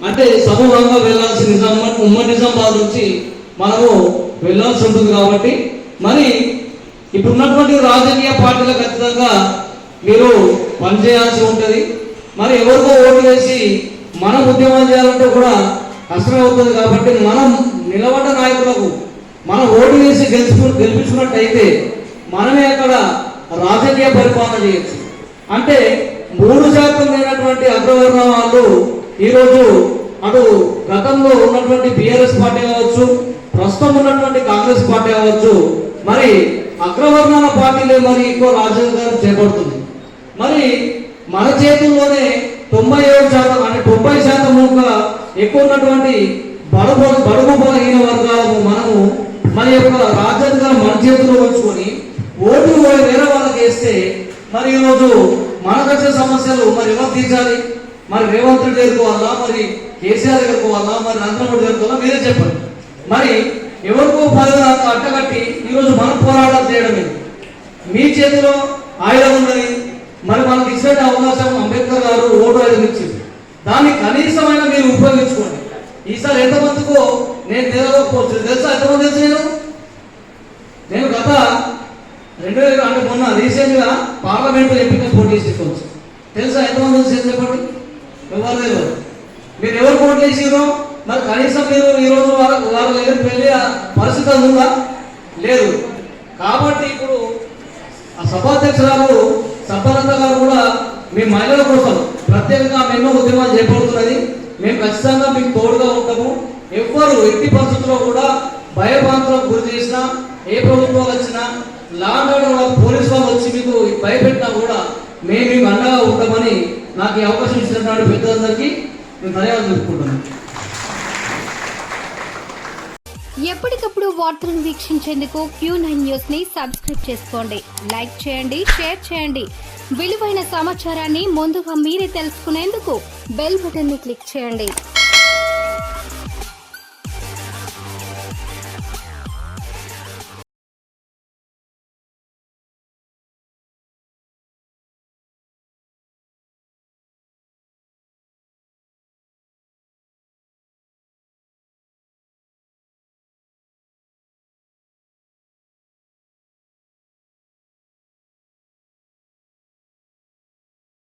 అంటే సమూహంగా వెళ్ళాల్సి ఉమ్మడి నిజామాబాద్ నుంచి మనము వెళ్ళాల్సి ఉంటుంది. కాబట్టి మరి ఇప్పుడున్నటువంటి రాజకీయ పార్టీలు ఖచ్చితంగా మీరు పనిచేయాల్సి ఉంటుంది. మరి ఎవరికో ఓటు వేసి మనం ఉద్యమం చేయాలంటే కూడా కష్టమవుతుంది. కాబట్టి మనం నిలబడ్డ నాయకులకు మనం ఓటు వేసి గెలిపించుకున్నట్టయితే మనమే అక్కడ రాజకీయ పరిపాలన చేయొచ్చు. అంటే 3% లేనటువంటి అగ్రవర్ణ వాళ్ళు ఈరోజు అటు గతంలో ఉన్నటువంటి బీఆర్ఎస్ పార్టీ కావచ్చు, ప్రస్తుతం ఉన్నటువంటి కాంగ్రెస్ పార్టీ కావచ్చు, మరి అగ్రవర్ణాల పార్టీలే మరి ఎక్కువ రాజకీయాలు చేపడుతుంది. మరి మన చేతుల్లోనే 97% అంటే 90% ఎక్కువ ఉన్నటువంటి బడుగు బలహీన వర్గాలను మనము మన యొక్క రాజ్యాంగాన్ని మన చేతిలో ఉంచుకొని ఓటు వేరే వాళ్ళకి వేస్తే మరి ఈరోజు మనకు వచ్చే సమస్యలు మరి ఎవరు తీర్చాలి? మరి రేవంత్ రెడ్డి ఎదుర్కోవాలా, మరి కేసీఆర్ ఎదుర్కోవాలా, మరి నరేంద్ర మోడీ ఎదుర్కోవాలా? మీరే చెప్పండి. మరి ఎవరికో పదవి అట్టగట్టి ఈరోజు మనం పోరాటాలు చేయడమే మీ చేతిలో ఆయుధం ఉన్నది. మరి మనకి ఇచ్చే అవకాశం అంబేద్కర్ గారు ఓటు ఆయుధం ఇచ్చింది. దాన్ని కనీసమైన మీరు ఉపయోగించుకోండి. ఈసారి ఎంతమందికో నేను తెలియకపోవచ్చు, తెలుసా? ఎంతమంది తెలుసు? నేను గత 2000 అంటే మొన్న రీసెంట్గా పార్లమెంటు ఎంపిక పోటీ చేసుకోవచ్చు. తెలుసా ఎంతమంది చేసి చెప్పండి? ఎవరు తెలియదు. మీరు ఎవరు పోటీ చేసిరో మరి కనీసం మీరు ఈరోజు వాళ్ళ దగ్గరికి వెళ్ళి పరిస్థితి ఉందా? లేదు. కాబట్టి ఇప్పుడు ఆ సభాధ్యక్షురాలు సభ్యులంతా గారు కూడా మీ మహిళల కోసం ప్రత్యేకంగా ఎన్నో ఉద్యమాలు చేపడుతున్నది. మేము ఖచ్చితంగా మీకు తోడుగా ఉంటాము. ఎవ్వరు ఎట్టి పరిస్థితుల్లో కూడా భయభ్రాంతులకు గురి చేసినా, ఏ ప్రభుత్వాలు వచ్చినా, లా అండ్ ఆర్డర్ పోలీసు వాళ్ళు వచ్చి మీకు భయపెట్టినా కూడా మేము మీకు అండగా ఉంటామని నాకు ఈ అవకాశం ఇచ్చినటువంటి పెద్దలందరికీ నేను ధన్యవాదాలు చెప్పుకుంటున్నాను. ఎప్పటికప్పుడు వార్తలను వీక్షించేందుకు Q9 న్యూస్ ని సబ్స్క్రైబ్ చేసుకోండి, లైక్ చేయండి, షేర్ చేయండి. విలువైన సమాచారాన్ని ముందుగా మీరే తెలుసుకునేందుకు బెల్ బటన్ ని క్లిక్ చేయండి.